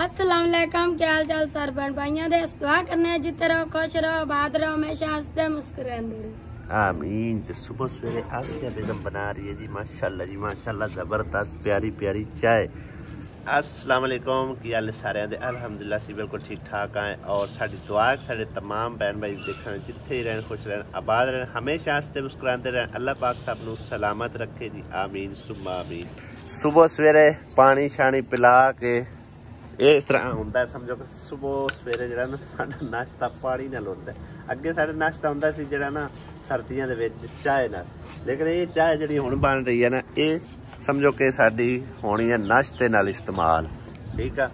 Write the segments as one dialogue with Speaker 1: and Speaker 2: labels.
Speaker 1: अस्सलाम वालेकुम, क्या हाल चाल सर बहन भाइयों दे। दुआ करने जिते रहो, खुश रहो, आबाद रहो, हमेशा हंसते मुस्कुराते रहो।
Speaker 2: आमीन। तो सुबह सवेरे आसिया बेगम बना रही है जी माशाल्लाह जी माशाल्लाह, जबरदस्त प्यारी प्यारी चाय। अस्सलाम वालेकुम, की हाल सारे दे? अल्हम्दुलिल्लाह सी बिल्कुल ठीक ठाक आए और साडी दुआ है साडे तमाम बहन भाई देखने जिथे ही रहन, खुश रहन, आबाद रहन, हमेशा हंसते मुस्कुराते रहन। अल्लाह पाक सब नू सलामत रखे जी, आमीन सुम्मा आमीन। सुबह सवेरे पानी शानी पिला के इस तरह होंदा, समझो कि सुबह सवेरे जरा ना साडा नाश्ता पानी नाल होंदा। अगे साडा नाश्ता होंदा सी जरा ना सर्दियां दे विच चाय नाल, लेकिन ये चाय जिहड़ी हुण बन रही है ना, ये समझो कि साडी होनी है नाश्ते नाल इस्तेमाल। ठीक है,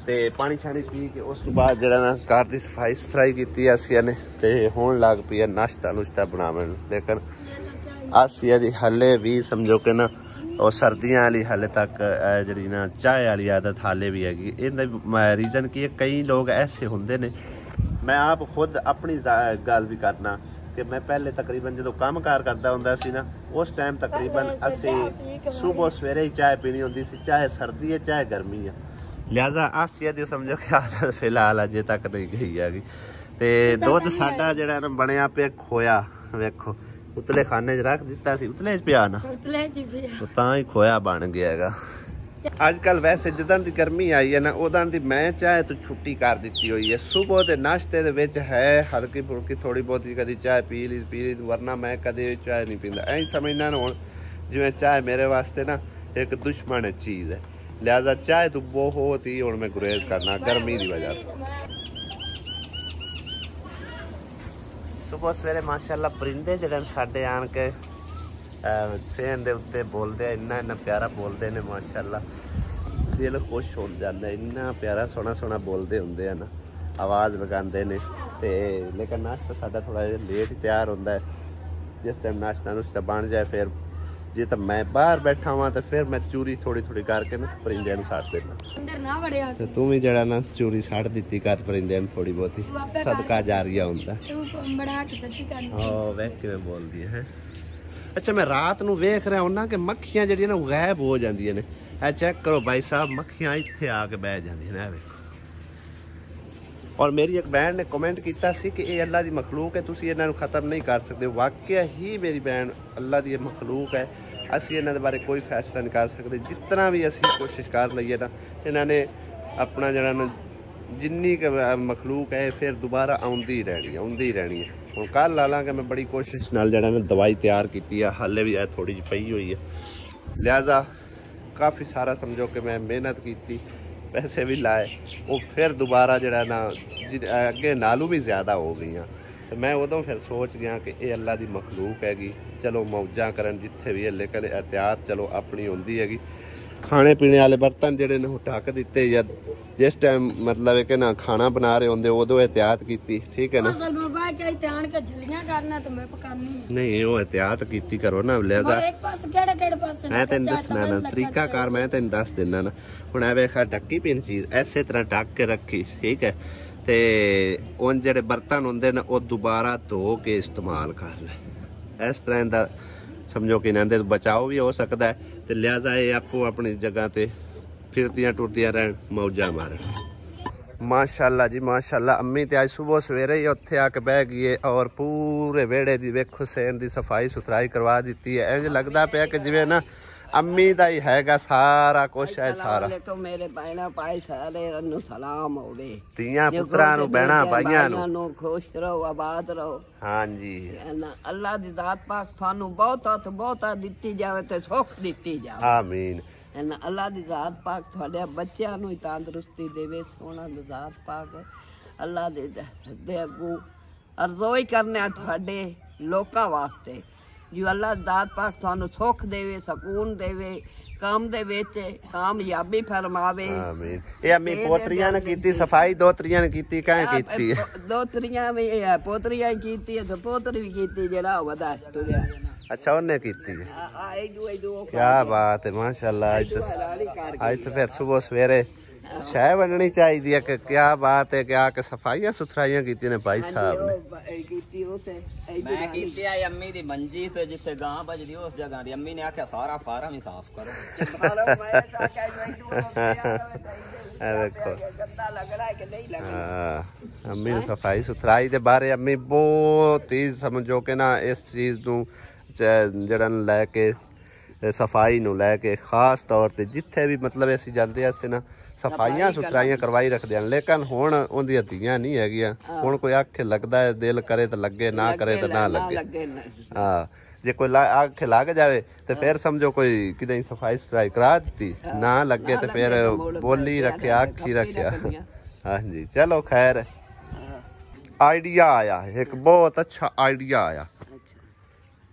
Speaker 2: ते पानी शानी पी के उस तो बाद जरा ना घर की सफाई सुथराई की आसिया ने, ते हुण लग पई है नाश्ता नुश्ता बनावन। लेकिन आसिया दी हले भी समझो कि ना और सर्दियां वाली हाले तक जी ना चाय वाली आदत हाले भी हैगी। इहदा रीजन की है, कई लोग ऐसे होंदे ने, मैं आप खुद अपनी गल भी करना कि मैं पहले तकरीबन जो काम कार करता हुंदा सी ना, उस टाइम तकरीबन असी सुबह सवेरे ही चाय पीनी होंदी सी, चाहे सर्दी है चाहे गर्मी है। लिहाजा आसिया दी समझो कि आदत फिलहाल अजे तक नहीं गई हैगी। ते दुध साडा जिहड़ा ना बनया पे खोया, वेखो उतले खाने च रख दिता सी, उतले च पिया ना, तो तां ही खोया बन गया हैगा। अजकल वैसे जिदन दी गर्मी आई है ना, उदन दी मैं चाय तो छुट्टी कर दी हुई है। सुबह के नाश्ते दे विच है हल्की फुल्की थोड़ी बहुत कभी चाय पी ली, वरना मैं कदे चाय नहीं पींदा। ऐ समझना हुण जिवें चाय मेरे वास्ते ना एक दुश्मन चीज़ है। लिहाजा चाय तो बहुत ही हुण मैं गुरेज करना गर्मी की वजह से। सुबह सवेरे माशाल्लाह परिंदे जिहड़े साडे आन के सेहन दे उत्ते बोलते, इन्ना इन्ना प्यारा बोलते ने माशाल्लाह, दिल खुश हो जाता है। इन्ना प्यारा सोहना सोहना बोलते होंगे है ना, आवाज़ लगाते ने। ते लेकिन नाश्ता साडा थोड़ा लेट ही तैयार होंदा है। जिस टाइम नाश्ता नुश्ता बन जाए, फिर जे तो मैं बाहर बैठा हुआ तो फिर मैं चूरी थोड़ी थोड़ी करके ना परिंदे नूं सट देना। ते तू भी जरा ना चूरी सट दी कर परिंदे नूं, थोड़ी बहुती सदका जारिया हुंदा। वैसे किवें बोलदी है। अच्छा, मैं रात नूं वेख रहा हूं ना कि मक्खियां जिहड़ियां ना गायब हो जांदियां ने। ए चेक करो भाई साहब, मक्खियां इत्थे आके बह जांदियां ने, वेखो। और मेरी एक बहन ने कमेंट किया सी कि ये अल्लाह दी मखलूक है, तुसीं इन्हां नूं खत्म नहीं कर सकते। वाकया ही मेरी बहन अल्लाह दी मखलूक है, असीं इन्हां दे बारे कोई फैसला नहीं कर सकते। जितना भी असीं कोशिश कर लईए ना, इन्हां ने अपना जिहड़ा ना जिन्नी मखलूक है फिर दोबारा आउंदी रहनी है। हुण कल हालांकि मैं बड़ी कोशिश नाल जिहड़ा ना दवाई तैयार की है, हाले भी थोड़ी जी पई हुई है। लिहाजा काफ़ी सारा समझो कि मैं मेहनत की, पैसे भी लाए, वो फिर दोबारा जरा ना अगे नालू भी ज़्यादा हो गई। तो मैं उदों फिर सोच गया कि ये अल्लाह की मखलूक हैगी, चलो मौजा करन जिथे भी है, लेकिन एहतियात चलो अपनी होंदी हैगी। खाने पीने वाले बर्तन जड़े ने ढक दिते, या जिस टाइम मतलब है कि ना खाना बना रहे होंगे उदों एहतियात की। ठीक है ना, नहीं वो एहतियात की करो ना। लिहाजा मैं तेन दसना ना तरीकाकार, मैं तेन दस देना ना। हुण ऐ वेख ढक्की पिन चीज़ इसे तरह ढक के रखी, ठीक है, ते उन जेडे बर्तन होंगे ना वो दोबारा धो के इस्तेमाल कर ले। इस तरह का समझो कि इन्हां दे बचाव भी हो सकता है। तो लिहाजा ये आपको अपनी जगह ते फिरतियां टुरतियां रहन, मौजा मारन। माशाल्लाह जी माशाल्लाह, अम्मी तो आज सुबह सवेरे ही उत्थे आके बह गई है और पूरे वेड़े की वेखो सेन की सफाई सुथराई करवा दी है। इंज लगता पाया कि जिवें ना अम्मी दा ही हैगा सारा कुछ है। सारा
Speaker 3: मेरे भैणा भाई सारे नूं सलाम होवे,
Speaker 2: तियां पुत्रां नूं भैणा भाईयां नूं
Speaker 3: खुश रहो, आबाद रहो।
Speaker 2: हाँ जी,
Speaker 3: अल्लाह दी जात पाक थानू बहुता दित्ती जावे ते सुख दित्ती जावे,
Speaker 2: आमीन।
Speaker 3: अल्लाह दी जात पाक तुहाडे बच्चों नूं तंदुरुस्ती देवे। सोना दी जात पाक अल्लाह दे अगू अरज़ोई करने तुहाडे लोकां वास्ते, जो अल्लाह जात पाक थानू सुख देवे, सकून देवे, काम दे विच कामयाबी फरमावे।
Speaker 2: आमीन। ये अम्मी पोतरियां ने कीती सफाई, दोतरियां ने कीती, काहे कीती है?
Speaker 3: दोतरियां भी है, पोतरियां कीती है, तो पोतरी भी कीती जेड़ा वदा तुरिया।
Speaker 2: अच्छा, उन्हें कीती है, क्या बात है माशाल्लाह। आज तो फिर सुबह सवेरे शह बननी चाहिए कि क्या बात है कि आके सफाइयां सुथराइयां की ने भाई साहब ने
Speaker 4: मैं कीती है अम्मी दी मंजी ते जिथे गां बजदी उस जगह दी अम्मी ने आख्या सारा फार्म ही साफ करो।
Speaker 2: देखो अम्मी ने सफाई सुथराई के बारे अम्मी बहुत ही समझो कि ना इस चीज़ नूं जड़ा लैके सफाई नूं लैके खास तौर पर जिथे भी मतलब असीं जांदे असीं ना सफाइयां सुथराइयां करवाई रखते हैं। लेकिन हुण उहदियां धीआं नहीं हैगियां। हुण कोई आखे लगदा है दिल करे तो लगे ना करे तो ना लगे। हाँ जे कोई आखे लग जाए तो फिर समझो कोई कितें सफाई सुथराई करा दी ना लगे तो फिर बोली रखे आख ही रखिया। हाँ जी चलो खैर आइडिया आया एक बहुत अच्छा आइडिया आया।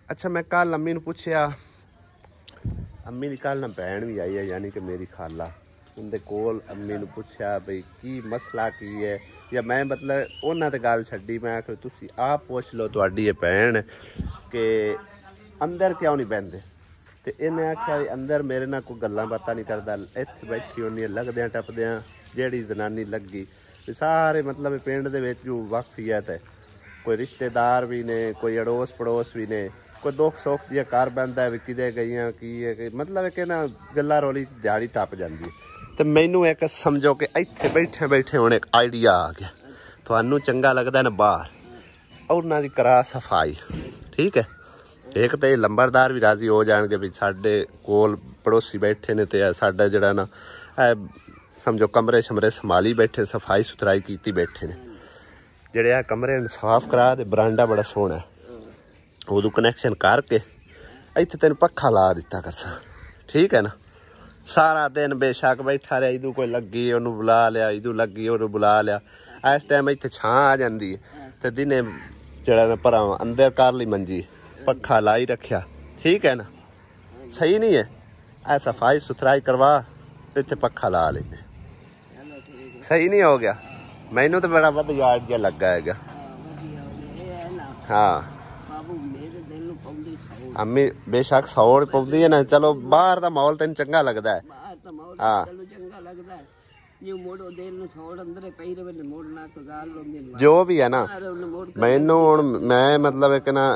Speaker 2: अच्छा मैं कल अम्मी नूं पुछया अम्मी दी कल ना भैन भी आई है यानी कि मेरी खाला उनके कोल अम्मी नूं पुछया बई की मसला की है या मैं मतलब उन्हां ते गल छड्डी मैं आखिया तुसीं आप पुछ लो तुहाडी भैन के अंदर क्यों नहीं बहंदे ते इन्हें आख्या अंदर मेरे नाल कोई गल्लां बातां नहीं करदा इत्थे बैठी होनी लगदियां टपदियां जेहड़ी जनानी लगी सारे मतलब पिंड दे विच वाकफियत है कोई रिश्तेदार भी ने कोई अड़ोस पड़ोस भी ने कोई दुख सुख दिया घर बंदा है किते गई की है मतलब कि ना गल्ला रोली दिहाड़ी टप जाती है। तो मैनू एक समझो कि इत्थे बैठे बैठे हुण एक आइडिया आ गया थानू चंगा लगता ना बाहर उन्हां दी करा सफाई ठीक है। एक तो ये लंबरदार भी राजी हो जाएंगे भी साडे कोल पड़ोसी बैठे ने ते साडा जिहड़ा ना समझो कमरे शमरे संभाली बैठे सफाई सुथराई कीती बैठे ने जिहड़े आ कमरे साफ करा दे बरांडा बड़ा सोहना है उदू कनैक्शन करके इत्थे तेन पक्खा ला दिता करसा ठीक है ना। सारा दिन बेशक बैठा रहा इदू कोई लगी उन्होंने बुला लिया इदू लगी उन्होंने बुला लिया इस टाइम इत्थे छां आ जाती है तो दिने जड़ा ना भरा अंदर कर ली मंजी पक्खा लाई रखिया ठीक है ना सही नहीं है ऐ सफाई सुथराई करवा इत्थे पक्खा ला लेंगे सही नहीं हो गया। मैनू तो बड़ा वधिया आइडिया लगा है। हाँ अम्मी बेशक सौड़ पौंदी है ना चलो बाहर का माहौल तेन चंगा लगता है। हाँ जो भी है ना मैनू मैं मतलब एक ना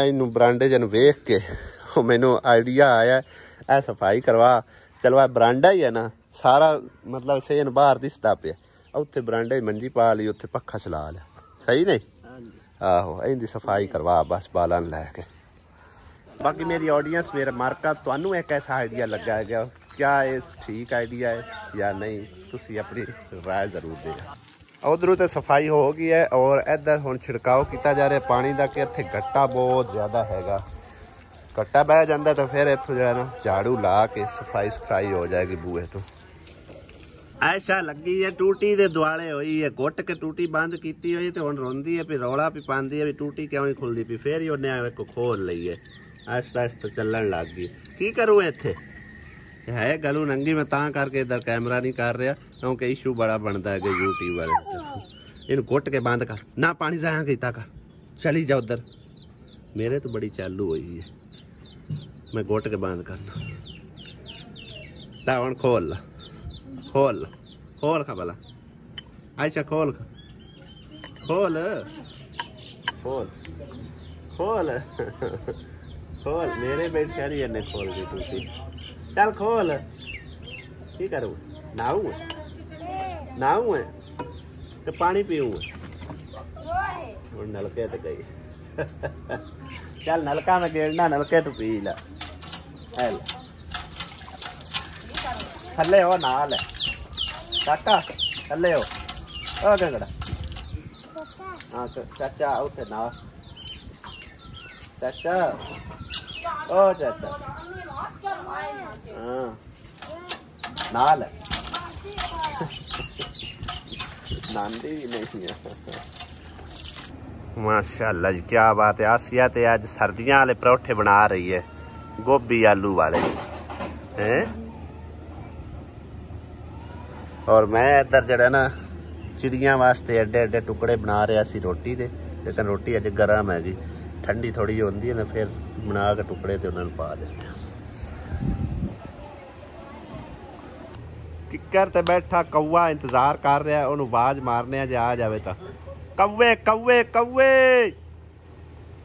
Speaker 2: इनू बरांडे जन वेख के मैनू आइडिया आया है सफाई करवा चलो बरांडा ही है ना सारा मतलब सेन बाहर दिसदा पे उत्थे बरांडे मंजी पा ली उत्थे पक्खा चला लिया सही नहीं। आहो इनकी सफाई करवा बस बालन लैके। बाकी मेरी ऑडियंस मेरा मार्का तुहानू एक ऐसा आइडिया लगा है क्या ये ठीक आइडिया है या नहीं तुसी अपनी राय जरूर देना। उधरों तो सफाई हो गई है और इधर हुण छिड़काव किया जा रहा है पानी का कि इत्थे गट्टा बहुत ज़्यादा हैगा गट्टा बह जाता तो फिर इत्थों जो ना झाड़ू ला के सफाई सुथराई हो जाएगी बूहे तो। ऐसा लगी है टूटी दे दुआले हुई है घुट के टूटी बंद की हुई तो हुण रोंदी है भी रौला भी पाती है भी टूटी क्यों नहीं खुलती पी फिर ही उन्हें खोल ली है आहिस्ता आहिस्ता चलन लग गई की करूँ इत्थे है गलू नंगी मैं तां करके इधर कैमरा नहीं कर रहा क्योंकि इशू बड़ा बनता है यूट्यूब वाले इन घुट के बंद कर ना पानी जाया किता कर चली जा उधर मेरे तो बड़ी चालू हुई है मैं घुट के बंद करना हुण खोल ला खोल खोल खा भला अच्छा खोल खोल खोल खोल खोल मेरे बैठे नहीं इन्हें खोल दी तुसी चल खोल की करूँ नहाऊँ नहाऊँ तो पानी पीऊँ नलके तो गई चल नलका में गेड़ना नलके तो पी ला थले हो नहा ले काका थले हो गंगड़ा हाँ चाचा उसे नहा चाचा ओ चाचा हाँ नहा ले नांदी भी नहीं है। माशाल्लाह जी क्या बात है आसिया ते आज सर्दियां वाले परोठे बना रही है गोभी आलू वाले हैं और मैं इधर जड़ा ना चिड़िया वास्ते एडे एडे टुकड़े बना रहा सी रोटी दे लेकिन रोटी अज गर्म है जी ठंडी थोड़ी होती है ना फिर बना के टुकड़े तो उन्होंने पा देते किकर ते बैठा कौआ इंतजार कर रहा है, ओनू आवाज मारने जे आ जावे तां। कौए कौए कौए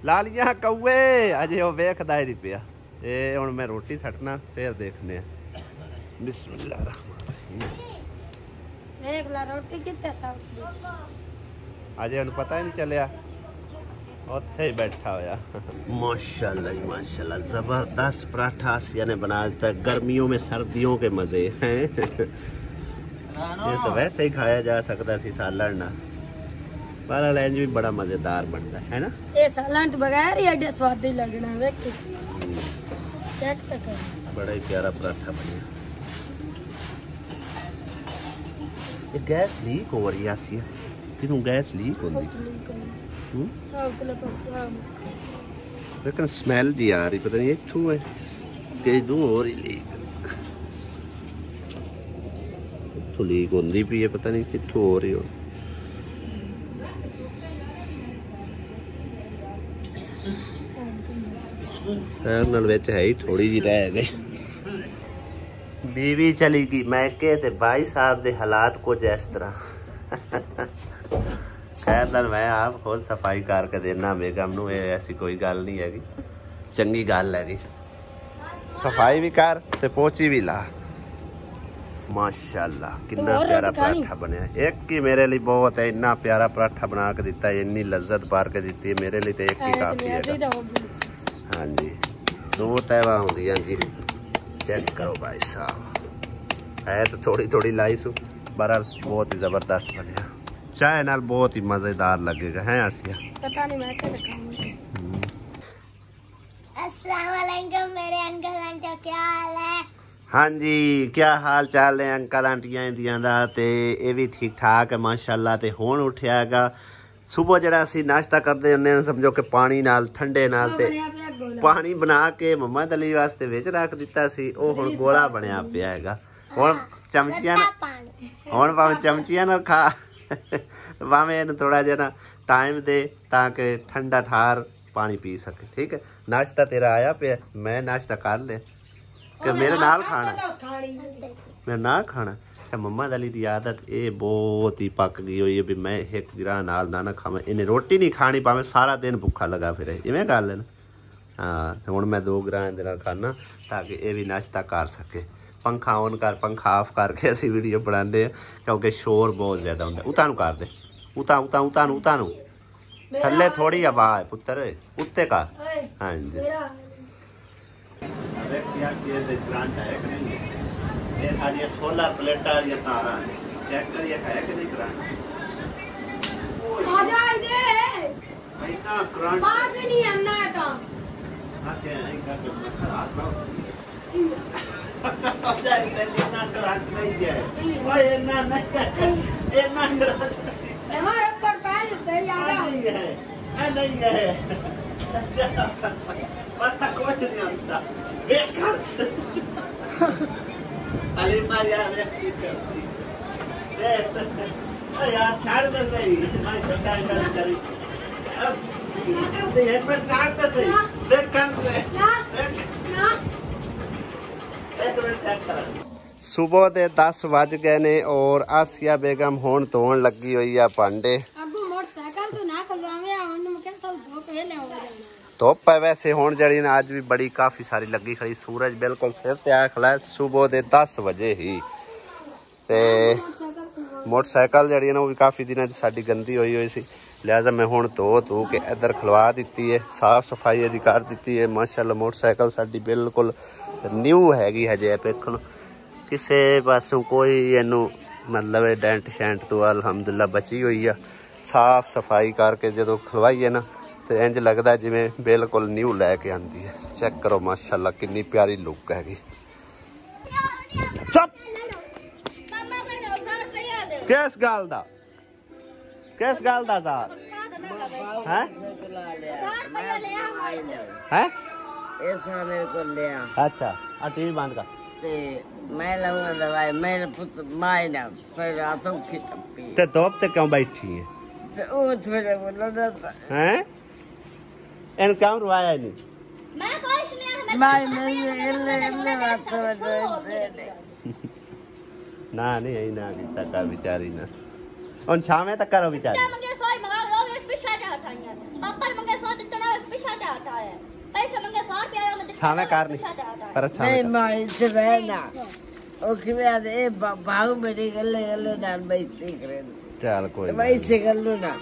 Speaker 2: लालियां कौए, अजे वो वेखदा ही नहीं पिया। ये हुण मैं रोटी सटना फिर देखने। बिस्मिल्लाह रहमान रहीम।
Speaker 1: देख ला रोटी कितने साफ
Speaker 2: अजे उन्हें पता ही नहीं चलिया, उत्थे ही बैठा होया। माशाल्लाह जी माशाल्लाह, जबरदस्त पराठा आसिया ने बना दिता। गर्मियों में सर्दियों के मजे हैं। ये तो वैसे ही खाया जा सकता थी सालन ना, पर लैंज भी बड़ा मजेदार बनता है ना।
Speaker 1: ये सालन तो बगैर ही एडे स्वादी लगना देख चेक तो कर।
Speaker 2: बड़ा ही प्यारा पराठा बनिया। ये गैस लीक हो रही है आसिया, कि तू गैस लीक होंदी? लेकिन स्मेल जी आ रही, पता नहीं इथों है कि दूं हो रही लीक। इथों लीक होंदी पई है, पता नहीं किथों हो रही हो। नल विच है ही थोड़ी जी रह गई। बीवी चली गई मैके ते भाई साहब दे हालात कुछ इस तरह। खैर नाल मैं आप खुद सफाई करके देना बेगम नूं, ऐसी कोई गल नहीं हैगी, चंगी गल हैगी। सफाई भी कर ते पोची भी ला। माशाल्लाह कितना प्यारा पराठा बनया। एक ही मेरे लिए बहुत है, इन्ना प्यारा पराठा बना के दिता है, इन्नी लज्जत पार के दी है मेरे लिए, तो एक ही काफी है। हाँ जी, दो तैवा होंगी जी। चेक करो भाई साहब, है तो थोड़ी थोड़ी लाई सु, बहरहाल बहुत ही जबरदस्त बनया। चाय नाल बहुत ही मजेदार लगेगा, है आसिया?
Speaker 1: पता नहीं मैं क्या खाऊंगी।
Speaker 5: अस्सलाम वालेकुम मेरे अंकल आंटी, क्या हाल है?
Speaker 2: हाँ जी, क्या हाल चाल है अंकल आंटियां इंदियां दा? ते ये भी ठीक ठाक है माशाल्लाह। ते हुण उठिया हैगा। सुबह जरा असी नाश्ता करते हुंदे, समझो कि पानी नाल ठंडे नाल ते पानी बना के मम्मा दली वास्ते विच रख दिता सी। ओ हुण गोला बनया पिया हैगा। हुण चमचियां हुण भावें चमचियां नाल खा, भावें इहनूं थोड़ा जिहा ना टाइम दे ताकि ठंडा ठार पानी पी सके। ठीक है, नाश्ता तेरा आया पिया, मैं नाश्ता कर लिया कि मेरे नाल खाना, मेरे नाल खाना। अच्छा, मम्मा दली की आदत ये बहुत ही पक गई हुई है भी मैं एक गिरा नाल ना खावा, इन्हें रोटी नहीं खानी, भावें सारा दिन भुखा लगा फिरे, इवें गल है ना। हाँ, हुण मैं 2 ग्रां दे नाल खाना ताकि ये भी नाश्ता कर सके। पंखा ऑन कर, पंखा ऑफ करके असी वीडियो बनाते हैं क्योंकि शोर बहुत ज्यादा होंगे। उतानू कर दे, उता उता उतानू उतानू, थल्ले थोड़ी आवाज पुत्र, उत्ते का। हाँ जी, ये साड़ी सोलर प्लेट वाली तारा चेक करिए, है कि नहीं करंट?
Speaker 1: आ जा इधर,
Speaker 2: इतना करंट
Speaker 1: बात ही नहीं आना है काम।
Speaker 2: अच्छा नहीं कर मच्छर हाथ लाओ। अच्छा इतना करंट नहीं है, ओए ना नहीं, इतना करंट
Speaker 1: हमारे पर पहले से याद
Speaker 2: नहीं है, नहीं है। अच्छा पता कोई नहीं आता, वेट कर। अलीमा यार यार छाड़ दे सही, मैं छोटा करी अब एक मिनट छाड़ दे सही, देख कर दे ना एक मिनट चेक कर। सुबह दे 10 बज गए ने और आसिया बेगम हुण धोण लगी हुई है भांडे।
Speaker 1: अबू मोटरसाइकिल तो ना खलवावे, हुण के सब धो पहले हो जाना।
Speaker 2: धुप है वैसे हुण जड़ी ना अज भी बड़ी काफी सारी लगी खड़ी, सूरज बिल्कुल सिर ते आ खड़ा है। सुबह दे 10 बजे ही ते मोटरसाइकिल जड़ी ना वो भी काफी दिन साडी गंदी हुई सी, लिहाजा मैं हुण धो के इधर खलवा दी है, साफ सफाई इहदी कर दी है। माशाअल्लाह मोटरसाइकिल साडी बिल्कुल न्यू हैगी, हजे देखो किसी पासों कोई इनू मतलब डेंट शेंट तो अलहमदुलिल्लाह बची हुई है। साफ सफाई करके जो खलवाई है ना तो इंज लगता जिवें बिल्कुल न्यू लैके आंदी है। चेक करो माशाअल्लाह कितनी प्यारी लुक हैगी। चुप, किस गल दा जार हैं हैं
Speaker 3: ऐसा मेरे को लिया।
Speaker 2: अच्छा आ टीवी बंद कर
Speaker 3: ते मैं लाऊंगा दवाई, मेरे पुत्र माए ना फिर रातों की टप्पी
Speaker 2: ते धूप ते क्यों बैठी है?
Speaker 3: ते ओ थोड़े बोलो ना
Speaker 2: हैं इन क्यों रुआया नहीं?
Speaker 5: मैं कुछ नहीं,
Speaker 3: माए मेरे इल्ले बात
Speaker 2: ना नहीं यही ना किता कर बेचारी ना उन छावे तक करो बेचारी
Speaker 5: मंगे सोई मंगा लो ये पिछा जाता है पापा मंगे सो चना पिछा जाता है पैसे मंगे 100 रुपया में
Speaker 2: छावे कर नहीं पर छावे
Speaker 3: नहीं माई से रहना ओ कि मैं ए भाऊ मेरी गल्ले गल्ले नाल बेइज्जती करे
Speaker 2: चल कोई
Speaker 3: भाई से गल्लो ना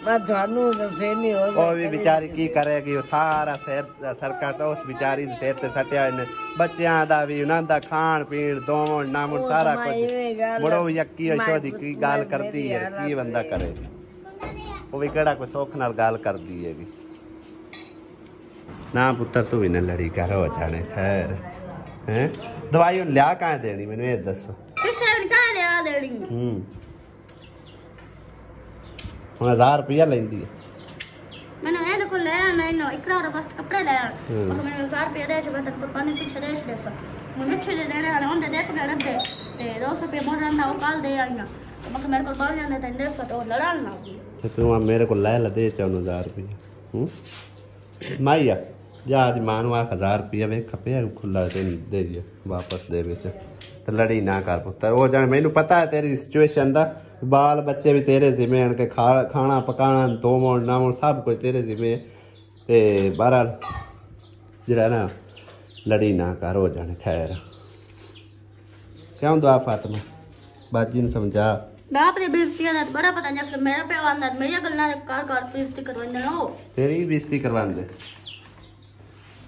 Speaker 3: मैं थानू दसे नहीं और
Speaker 2: ਉਹ ਵੀ ਵਿਚਾਰੀ ਕੀ ਕਰੇਗੀ ਉਹ ਸਾਰਾ ਸਿਰ ਸਰਕਾਰ ਤਾਂ ਉਸ ਵਿਚਾਰੀ ਦੇ ਸਿਰ ਤੇ ਸੱਟਿਆ ਨੇ ਬੱਚਿਆਂ ਦਾ ਵੀ ਉਹਨਾਂ ਦਾ ਖਾਣ ਪੀਣ ਦੋਵਣ ਨਾਮੁਰ ਸਾਰਾ ਕੁਝ ਬੜੋ ਯੱਕੀ ਹੋ ਦੀ ਕੀ ਗੱਲ ਕਰਦੀ ਹੈ ਕੀ ਬੰਦਾ ਕਰੇ ਉਹ ਵੀ ਕਿਹੜਾ ਕੋਈ ਸੁੱਖ ਨਾਲ ਗੱਲ ਕਰਦੀ ਹੈਗੀ ਨਾ ਪੁੱਤਰ ਤੂੰ ਵੀ ਨਾ ਲੜੀ ਕਰ ਹੋ ਜਾਣੇ ਖੈਰ ਹੈ ਦਵਾਈ ਉਹ ਲਿਆ ਕਾਹ ਦੇਣੀ ਮੈਨੂੰ ਇਹ ਦੱਸੋ
Speaker 5: ਕਿਸੇ ਨੇ ਕਹਾਂ ਲਿਆ ਦੇਣੀ
Speaker 2: ਹੁਣ 1000 ਰੁਪਇਆ ਲੈਂਦੀ ਹੈ
Speaker 5: मैंने ये को ले मैं नो इकरा और बस कपड़े ले मतलब मैंने 1000 रुपया दे छे बतन कुर्बानी से छदे छदे सा मुझे छदे देने वाले होंगे देख मेरे दे ते 200 रुपया मोड़ रंदा वो काल दे आईना मतलब मेरे को बाहर जाने तंदे सा तो लड़ान ना
Speaker 2: ਤੇ ਤੂੰ ਮੇਰੇ ਕੋਲ ਲੈ ਦੇ 4000 ਰੁਪਇਆ ਮਾਈਆ ਜਾ ਅੱਜ ਮਾਂ ਨੂੰ 1000 ਰੁਪਇਆ ਵੇਖ ਖਪਿਆ ਖੁੱਲਾ ਤੈਨੂੰ ਦੇ ਦੇ ਵਾਪਸ ਦੇ ਵਿੱਚ ਤੇ ਲੜੀ ਨਾ ਕਰ ਪੁੱਤਰ ਉਹ ਜਾਣ ਮੈਨੂੰ ਪਤਾ ਹੈ ਤੇਰੀ ਸਿਚੁਏਸ਼ਨ ਦਾ बाल बच्चे भी तेरे जिम्मे आन के खाना पकाना धोवन नावन सब कुछ तेरे जिम्मे ते बहरहाल जरा ना लड़ी ना कर हो जाने खैर क्यों दुआ फातिमा बाजी ने समझा
Speaker 5: मैं अपनी बेइज्जती दा बड़ा पता नहीं फिर मेरा पे आंदा मेरी गल्ला कार बेइज्जती करवांदे ना
Speaker 2: तेरी बेइज्जती करवांदे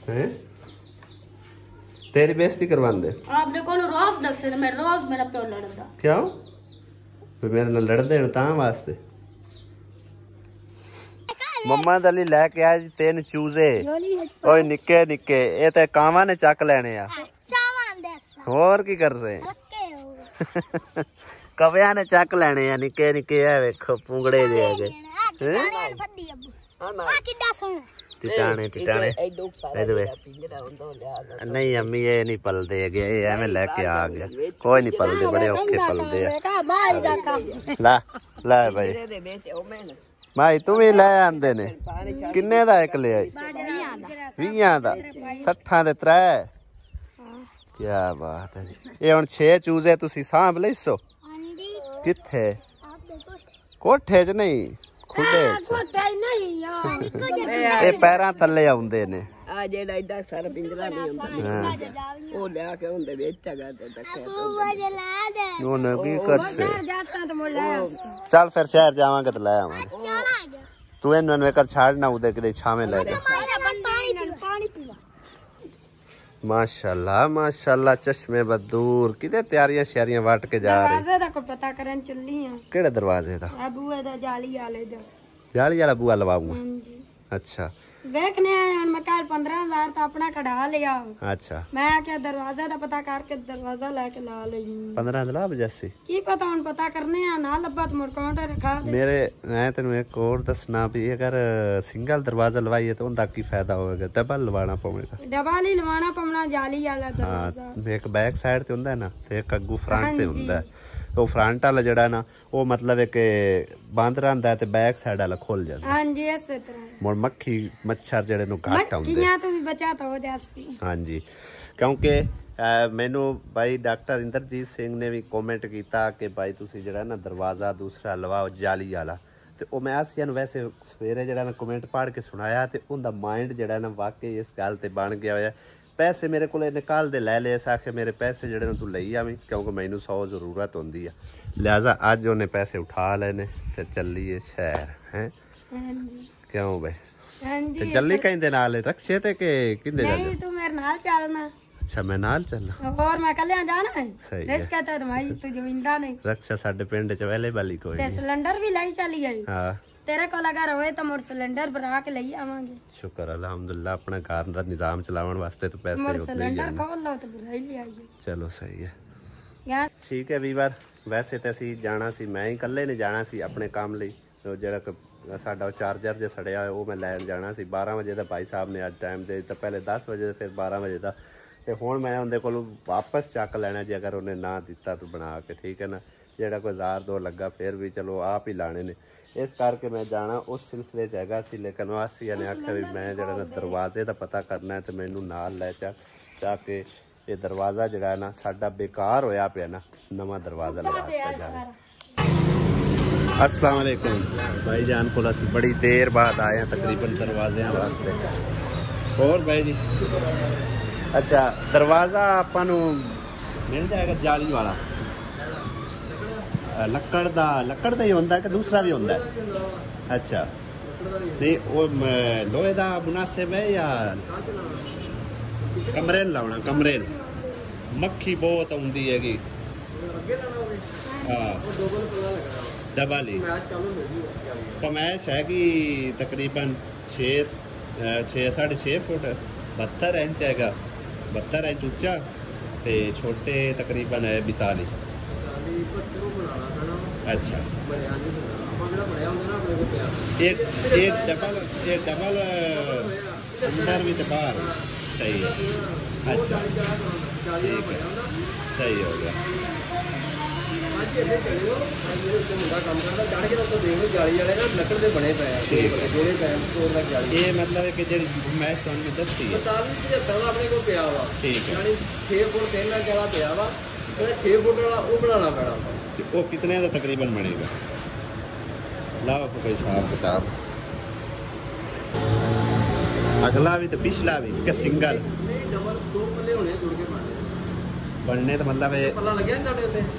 Speaker 2: हैं तेरी बेइज्जती करवांदे
Speaker 5: आप देखो रोज दस मैं रोज मेरा पे लड़दा
Speaker 2: क्यों मेरे नाल लड़दे तां वास्ते मम्मा दली लेके आया जी 3 चूजे ओए निक्के निक्के ये ते कावां ने चक लेने आ होर की कर रहे कविया ने चक लेने आ निक्के निक्के है वेखो पुंगड़े जे टिटाने टिटाने नहीं अम्मी ये नहीं पलते है ये एवें लेके आ गया कोई नहीं पलते बड़े औखे पलते है ला ला भाई भाई तू भी ले आंदे ने किन्ने दा एक ले आई 20 दा 60 दे 3 क्या बात है ये हुन 6 चूजे तुसी सांभ लैसो किथे कोठे च नहीं ਇਹ ਪੈਰਾਂ ਥੱਲੇ ਆਉਂਦੇ ਨੇ
Speaker 3: ਆ ਜਿਹੜਾ ਐਡਾ ਸਾਰਾ ਪਿੰਜਰਾ ਨਹੀਂ ਹੁੰਦਾ ਉਹ ਲਿਆ ਕੇ ਹੁੰਦੇ ਵਿੱਚ ਹੈਗਾ ਤੇ ਤੱਕਿਆ
Speaker 2: ਉਹਨੇ ਕੀ ਕਰਸੇ ਚੱਲ ਫਿਰ ਸ਼ਹਿਰ ਜਾਵਾਂਗੇ ਤੇ ਲੈ ਆਵਾਂਗੇ ਤੂੰ ਇਹਨਾਂ ਨੂੰ ਇੱਕ ਛਾੜਨਾ ਉਹਦੇ ਕਿਤੇ ਛਾਵੇਂ ਲੈ ਜਾ माशाल्लाह चश्मे बदूर किते तैयारियां शहरियां वट के जा रहे
Speaker 1: दरवाजे दा को पता करन चली हां
Speaker 2: केड़े दरवाजे दा
Speaker 1: बूए दा जाली वाला
Speaker 2: बुआ लवाऊंगा
Speaker 1: हां जी
Speaker 2: अच्छा
Speaker 1: देखने आए हूं मैं कल 15000 तो अपना कढ़ा लिया
Speaker 2: अच्छा
Speaker 1: मैं क्या दरवाजे दा पता करके दरवाजा लेके ला लई
Speaker 2: 15 दा बजासी
Speaker 1: की पता हुन पता करने आ ना लब्बा तो मोर काउंटर रखा दे
Speaker 2: मेरे मैं तेन एक और दसना भी अगर सिंगल दरवाजा लवाइए तो उनका की फायदा होगा डबल लवाना पवेगा
Speaker 1: डबल ही लवाना पवना जाली वाला दरवाजा
Speaker 2: एक बैक साइड ते हुंदा है ना ते एक अग्गू फ्रंट ते हुंदा है तो फ्रंट वाला जड़ा ना वो मतलब है कि बंद रहंदा है ते बैक साइड वाला खुल जांदा
Speaker 1: हां जी इस तरह
Speaker 2: मोर मक्खी मच्छर जड़े नु घट आउंदे
Speaker 1: मक्खियां तो भी बचाता हो जासी हां
Speaker 2: जी क्योंकि मैनू भाई डॉक्टर इंद्रजीत सिंह ने भी कमेंट किया कि भाई तुसी जड़ा ना दरवाजा दूसरा लवाओ जाली वाला तो वो मैं आसिया वैसे सवेरे जड़ा ना कमेंट पढ़ के सुनाया तो उनका माइंड जड़ा ना वाकई इस गल ते बन गया होया पैसे मेरे को निकाल दे लै ले आखे मेरे पैसे जड़े तू लई आवी क्योंकि मैनू 100 जरूरत होंदी है लिहाजा अज उन्हें पैसे उठा लेने ते चलीए शहर हैं क्यों भाई जल्दी कहीं नाल रक्षे ते के किंदे
Speaker 1: नहीं तू मेरे नाल चलना
Speaker 2: अच्छा मैं नाल चलना
Speaker 1: और मैं कल जाना है
Speaker 2: सही
Speaker 1: रिश्ता तो तुम्हारी तू जोइंदा नहीं
Speaker 2: रक्षा साडे पिंड च पहले वाली कोई
Speaker 1: ते सिलेंडर भी लाई चली आई
Speaker 2: हां
Speaker 1: तेरे को लगा रहे तो मोर सिलेंडर भरा के ले आवांगे
Speaker 2: शुक्र अल्हम्दुलिल्लाह अपना घर दा निजाम चलावन वास्ते तो पैसे
Speaker 1: मोर सिलेंडर खोल लो तो भरा ही ले आइए
Speaker 2: चलो सही है
Speaker 1: यार
Speaker 2: ठीक है वीवर वैसे तो ਅਸੀਂ ਜਾਣਾ ਸੀ ਮੈਂ ਹੀ ਇਕੱਲੇ ਨੇ ਜਾਣਾ ਸੀ ਆਪਣੇ ਕੰਮ ਲਈ ਜਿਹੜਾ ਸਾਡਾ ਚਾਰਜਰ ਜੇ ਸੜਿਆ ਹੋਇਆ ਉਹ ਮੈਂ ਲੈਣ ਜਾਣਾ ਸੀ 12 ਵਜੇ ਦਾ ਭਾਈ ਸਾਹਿਬ ਨੇ ਅੱਜ ਟਾਈਮ ਦੇ ਦਿੱਤਾ ਪਹਿਲੇ 10 ਵਜੇ ਫਿਰ 12 ਵਜੇ ਦਾ ਤੇ ਹੁਣ ਮੈਂ ਉਹਦੇ ਕੋਲੋਂ ਵਾਪਸ ਚੱਕ ਲੈਣਾ ਜੇ ਅਗਰ ਉਹਨੇ ਨਾ ਦਿੱਤਾ ਤਾਂ ਬਣਾ ਕੇ ਠੀਕ ਹੈ ਨਾ ਜਿਹੜਾ ਕੋਈ 1000 2 ਲੱਗਾ ਫਿਰ ਵੀ ਚਲੋ ਆਪ ਹੀ ਲਾਣੇ ਨੇ ਇਸ ਕਰਕੇ ਮੈਂ ਜਾਣਾ ਉਸ ਸਿਲਸਿਲੇ 'ਚ ਹੈਗਾ ਸੀ ਲੇਕਿਨ ਵਾਸੀਆਂ ਨੇ ਆਖਿਆ ਵੀ ਮੈਂ ਜਿਹੜਾ ਨਾ ਦਰਵਾਜ਼ੇ ਦਾ ਪਤਾ ਕਰਨਾ ਤੇ ਮੈਨੂੰ ਨਾਲ ਲੈ ਚਾ ਕੇ ये दरवाजा जड़ा है ना साडा बेकार होया पिया ना, नवा दरवाजा लगा जाए। अस्सलाम वालेकुम भाईजान को असीं बड़ी देर बाद आए हैं तकरीबन दरवाजे वास्ते। और भाई जी अच्छा दरवाजा आपां नूं मिल जाएगा जाली वाला, लकड़ दा ही होंदा कि दूसरा भी होंदा है? अच्छा नहीं वो लोहे दा मुनासिब है या कमरेल लाउना? कमरेल मक्खी बहुत आउंदी हैगी। हाँ डबल ही कमैश हैगी तकरीबन 6.5 फुट 72 इंच हैगा, 72 इंच उच्चा ते छोटे तकरीबन है 42। अच्छा एक डबल अंदर भी तो बाहर सही है। अच्छा ठीक है सही हो गया। ये मतलब है कि मैच में 10 ठीक है 6 फुट 3 इंच वाला पिया वा, 6 फुट वाला वो बनाना पैना। वो कितने का तकरीबन बनेगा? लाओ कोई हिसाब किताब। अगला भी तो पिछला भी क्या सिंगल बनने तो मतलब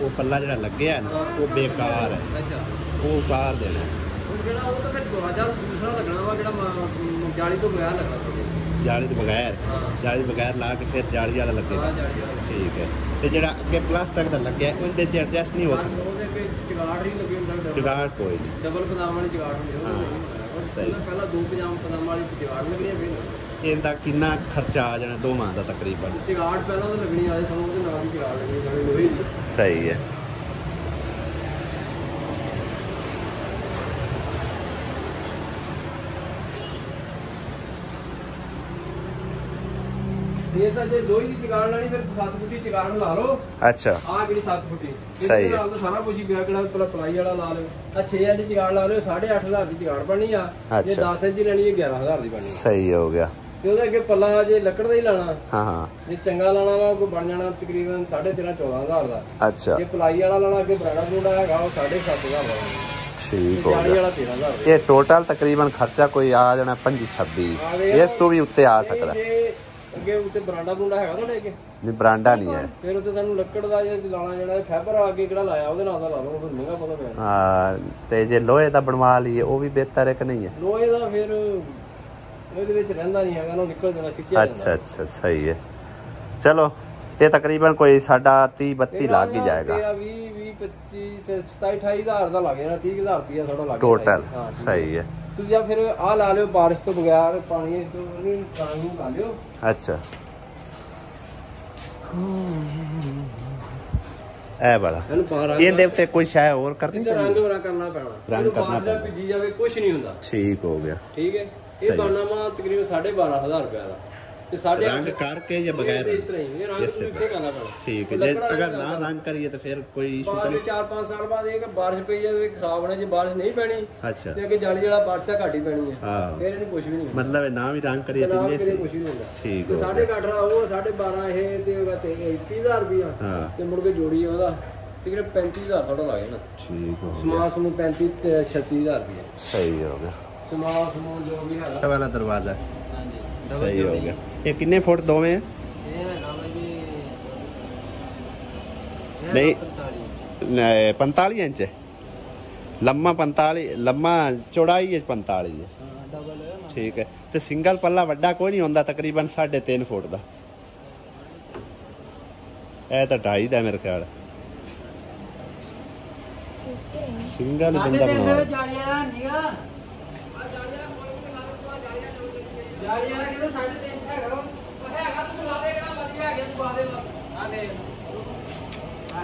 Speaker 2: वो पल्ला जरा लग गया ना वो बेकार है, वो उतार देना है। जाली तो बगैर ला के फिर जाली वाला लगेगा। ठीक है तो जरा अगे प्लास्टिक का लगे उनके एडजस्ट नहीं हो सकता, जुगाड़ कोई नहीं। डबल पजाम वाली जुगाड़ पहला 2 पजाम वाली जुगाड़ लगनी है। इनका कितना खर्चा आ जाना 2 माह का तकरीबन? जुगाड़ पहला तो लगनी है जुगाड़ लगनी सही है। ये तो जे लोही की जुगाड़ लानी फिर 7 फुटी जुगाड़ ला लो। अच्छा आ जेडी 7 फुटी सही है तो सारा कुछ ही पिया केड़ा पलाई वाला ला लो। आ 6 इंच जुगाड़ ला लो 8.5 की जुगाड़ बननी आ। जे 10 इंच लेनी है 11,000 की बननी। सही हो गया। ते ओदे अगे पल्ला जे लकड़ दा ही लाना। हां जे चंगा लाना वा कोई बन जाना तकरीबन 13.5-14,000 दा। अच्छा जे पलाई वाला लाना अगे बराड़ा बूड़ा हैगा वो 7,500 दा। ठीक हो गया। ये टोटल तकरीबन खर्चा कोई आ जाना 25-26 इस तो भी उत्ते आ सकदा। ਅੱਗੇ ਉੱਤੇ ਬਰਾਂਡਾ ਬੁੰਡਾ ਹੈਗਾ ਤੁਹਾਡੇ ਅੱਗੇ? ਨਹੀਂ ਬਰਾਂਡਾ ਨਹੀਂ ਹੈ। ਫਿਰ ਉੱਤੇ ਤੁਹਾਨੂੰ ਲੱਕੜ ਦਾ ਜੇ ਲਾਣਾ ਜਿਹੜਾ ਫਾਈਬਰ ਆ ਕੇ ਕਿਹੜਾ ਲਾਇਆ ਉਹਦੇ ਨਾਲ ਦਾ ਲਾ ਲਓ ਫਿਰ ਮਹਿੰਗਾ ਪਤਾ ਪਿਆ। ਹਾਂ ਤੇ ਜੇ ਲੋਹੇ ਦਾ ਬਣਵਾ ਲਈਏ ਉਹ ਵੀ ਬਿਹਤਰ ਹੈ ਕਿ ਨਹੀਂ ਹੈ? ਲੋਹੇ ਦਾ ਫਿਰ ਉਹਦੇ ਵਿੱਚ ਰਹਿੰਦਾ ਨਹੀਂ ਹੈਗਾ ਨਾ ਨਿਕਲ ਜਾਂਦਾ ਖਿੱਚਿਆ ਜਾਂਦਾ। ਅੱਛਾ ਸਹੀ ਹੈ। ਚਲੋ ਇਹ ਤਕਰੀਬਨ ਕੋਈ ਸਾਡਾ 30-32 ਲੱਗ ਹੀ ਜਾਏਗਾ। 20-25-27-28,000 ਦਾ ਲੱਗ ਜਾਣਾ 30,000 ਰੁਪਇਆ ਥੋੜਾ ਲੱਗ ਟੋਟਲ। ਸਹੀ ਹੈ। ਤੁਸੀਂ ਜਾਂ ਫਿਰ ਆ ਲਾ ਲਿਓ ਬਾਰਿਸ਼ ਤੋਂ ਬਗੈਰ ਪਾਣੀ ਤੋਂ ਨੂੰ ਲਾ ਲਿਓ। अच्छा ए बड़ा ਇਹਦੇ ਉੱਤੇ ਕੋਈ ਸ਼ਾਇ ਹੋਰ ਕਰਨੀ ਪੈਣੀ? ਰੰਗ ਵਰਾ ਕਰਨਾ ਪੈਣਾ, ਰੰਗ ਕਰਨਾ ਪੈਣਾ ਭਿੱਜੀ ਜਾਵੇ ਕੁਝ ਨਹੀਂ ਹੁੰਦਾ। ਠੀਕ ਹੋ ਗਿਆ। ਠੀਕ ਹੈ ਇਹ ਬਣਨਾ ਵਾ ਤਕਰੀਬਨ 12,500 ਰੁਪਏ ਦਾ ਤੇ 8.5 रंग करके या बगैर इस तरह ही रंग नीचे करना पड़ेगा। ठीक है अगर ना रंग करिए तो फिर कोई इशू नहीं। 4-5 साल बाद ये बारिश पई जाए खराब होना जे बारिश नहीं पैनी। अच्छा ते अगे जाली वाला बारिश का घाटी पैनी है फिर इन्हें कुछ भी नहीं मतलब ना भी रंग करिए तो ये कुछ नहीं होगा। ठीक है 8.5 वो 12.5 ये ते 21,000 रुपया ते मुड़ के जोड़ी ओदा तकरीबन 35,000 थोड़ा लगे ना। ठीक है समाज समूह 35-36,000 रुपया सही हो गया। समाज समूह जो भी है वाला दरवाजा सही हो गया। ये कितने फुट दो में? नहीं 45 इंच लम्मा 45 लम्मा चौड़ाई है 45 है। ठीक है तो सिंगल पल्ला वड्डा कोई नहीं होंदा तकरीबन 3.5 फुट का। ए तो 2.5 का मेरे ख्याल सिंगल बंदा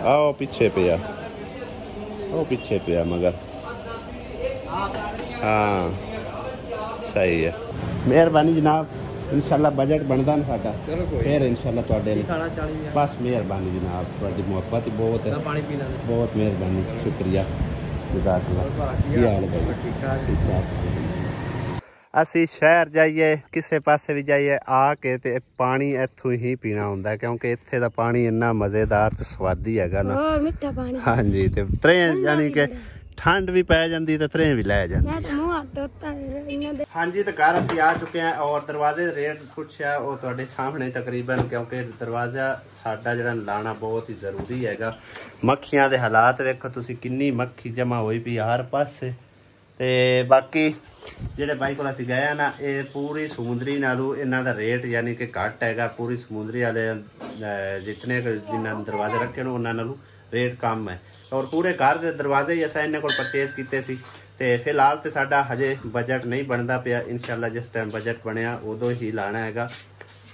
Speaker 2: आओ पीछे पे मगर हाँ सही है। मेहरबानी जनाब इंशाल्लाह बजट बनता ना साडा फिर इंशाल्लाह तुहाडे बस मेहरबानी जनाब तुहाडी मुहब्बत बहुत है बहुत मेहरबानी शुक्रिया। ਅਸੀਂ ਸ਼ਹਿਰ ਜਾਈਏ ਕਿਸੇ ਪਾਸੇ ਵੀ ਜਾਈਏ ਆ ਕੇ ਤੇ ਪਾਣੀ ਇੱਥੋਂ ਹੀ ਪੀਣਾ ਹੁੰਦਾ ਕਿਉਂਕਿ ਇੱਥੇ ਦਾ ਪਾਣੀ ਇੰਨਾ ਮਜ਼ੇਦਾਰ ਤੇ ਸਵਾਦੀ ਹੈਗਾ ਨਾ।
Speaker 1: ਹੋਰ ਮਿੱਠਾ ਪਾਣੀ।
Speaker 2: ਹਾਂਜੀ ਤੇ ਤਰੇ ਯਾਨੀ ਕਿ ਠੰਡ ਵੀ ਪੈ ਜਾਂਦੀ ਤੇ ਤਰੇ ਵੀ ਲੈ ਜਾਂਦੀ। ਹਾਂਜੀ ਤੇ ਘਰ ਅਸੀਂ ਆ ਚੁੱਕੇ ਹਾਂ ਔਰ ਦਰਵਾਜ਼ੇ ਦਾ ਰੇਟ ਪੁੱਛਿਆ ਉਹ ਤੁਹਾਡੇ ਸਾਹਮਣੇ ਤਕਰੀਬਨ ਕਿਉਂਕਿ ਦਰਵਾਜ਼ਾ ਸਾਡਾ ਜਿਹੜਾ ਲਾਣਾ ਬਹੁਤ ਹੀ ਜ਼ਰੂਰੀ ਹੈਗਾ। ਮੱਖੀਆਂ ਦੇ ਹਾਲਾਤ ਵੇਖੋ ਤੁਸੀਂ ਕਿੰਨੀ ਮੱਖੀ ਜਮਾ ਹੋਈ ਪਈ ਹਰ ਪਾਸੇ। ਤੇ ਬਾਕੀ ਜਿਹੜੇ ਬਾਈ ਕੋਲ ਅਸੀਂ ਗਏ ਆ ਨਾ ਇਹ ਪੂਰੀ ਸਮੁੰਦਰੀ ਨਾਲੋਂ ਇਹਨਾਂ ਦਾ ਰੇਟ ਯਾਨੀ ਕਿ ਘੱਟ ਹੈਗਾ। ਪੂਰੀ ਸਮੁੰਦਰੀ ਵਾਲੇ ਜਿਤਨੇ ਜਿਨ੍ਹਾਂ ਦਰਵਾਜ਼ੇ ਰੱਖੇ ਨੇ ਉਹਨਾਂ ਨਾਲੋਂ ਰੇਟ ਕਮ ਹੈ ਔਰ ਪੂਰੇ ਘਰ ਦੇ ਦਰਵਾਜ਼ੇ ਹੀ ਅਸਾਂ ਇਹਨਾਂ ਕੋਲ ਪਰਚੇਜ਼ ਕੀਤੇ ਸੀ। ਤੇ ਫਿਲਹਾਲ ਤੇ ਸਾਡਾ ਹਜੇ ਬਜਟ ਨਹੀਂ ਬਣਦਾ ਪਿਆ। ਇਨਸ਼ਾਅੱਲਾ ਜਿਸ ਟਾਈਮ ਬਜਟ ਬਣਿਆ ਉਦੋਂ ਹੀ ਲਾਣਾ ਹੈਗਾ।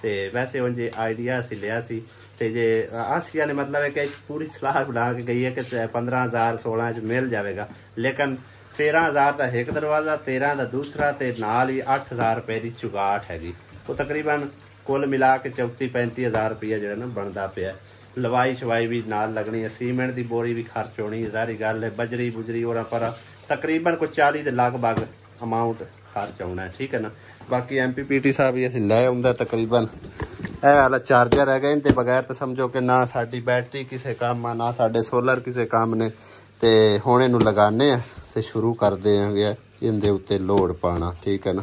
Speaker 2: ਤੇ ਵੈਸੇ ਉਂਝ ਆਈਡੀਆ ਅਸੀਂ ਲਿਆ ਸੀ ਤੇ ਜੇ ਆਸੀਆ ਨੇ ਮਤਲਬ ਹੈ ਕਿ ਪੂਰੀ ਸਲਾਹ ਬਣਾ ਕੇ ਗਈ ਹੈ ਕਿ 15,000 16 ਚ ਮਿਲ ਜਾਵੇਗਾ ਲੇਕਿਨ 13,000 ਦਾ ਇੱਕ ਦਰਵਾਜ਼ਾ 13 ਦਾ ਦੂਸਰਾ ਤੇ ਨਾਲ ਹੀ 8,000 ਰੁਪਏ ਦੀ ਚੁਗਾਟ ਹੈਗੀ। ਉਹ ਤਕਰੀਬਨ ਕੁੱਲ ਮਿਲਾ ਕੇ 34-35,000 ਰੁਪਇਆ ਜਿਹੜਾ ਨਾ ਬਣਦਾ ਪਿਆ। ਲਵਾਈ ਸ਼ਵਾਈ ਵੀ ਨਾਲ ਲੱਗਣੀ ਹੈ, ਸੀਮੈਂਟ ਦੀ ਬੋਰੀ ਵੀ ਖਰਚ ਹੋਣੀ ਹੈ, ਜ਼ਾਹਰੀ ਗੱਲ ਹੈ। ਬਜਰੀ ਬੁਜਰੀ और पर ਤਕਰੀਬਨ ਕੋਈ 40 ਦੇ ਲਗਭਗ ਅਮਾਊਂਟ ਖਰਚ ਆਉਣਾ ਹੈ। ਠੀਕ ਹੈ ਨਾ। ਬਾਕੀ MPPT ਸਾਹਿਬ ਵੀ ਅਸੀਂ ਲੈ ਆਉਂਦਾ ਤਕਰੀਬਨ ਇਹ ਵਾਲਾ ਚਾਰਜਰ ਹੈਗਾ। ਇਹਦੇ ਬਗੈਰ ਤਾਂ ਸਮਝੋ ਕਿ ਨਾ ਸਾਡੀ ਬੈਟਰੀ ਕਿਸੇ ਕੰਮ ਆ ਨਾ ਸਾਡੇ ਸੋਲਰ ਕਿਸੇ ਕੰਮ ਨੇ। ਤੇ ਹੁਣ ਇਹਨੂੰ ਲਗਾਉਂਦੇ ਆ ਤੇ ਸ਼ੁਰੂ ਕਰਦੇ ਆਂਗੇ ਇਹਦੇ ਉੱਤੇ ਲੋਡ ਪਾਣਾ। ਠੀਕ ਹੈ ਨਾ।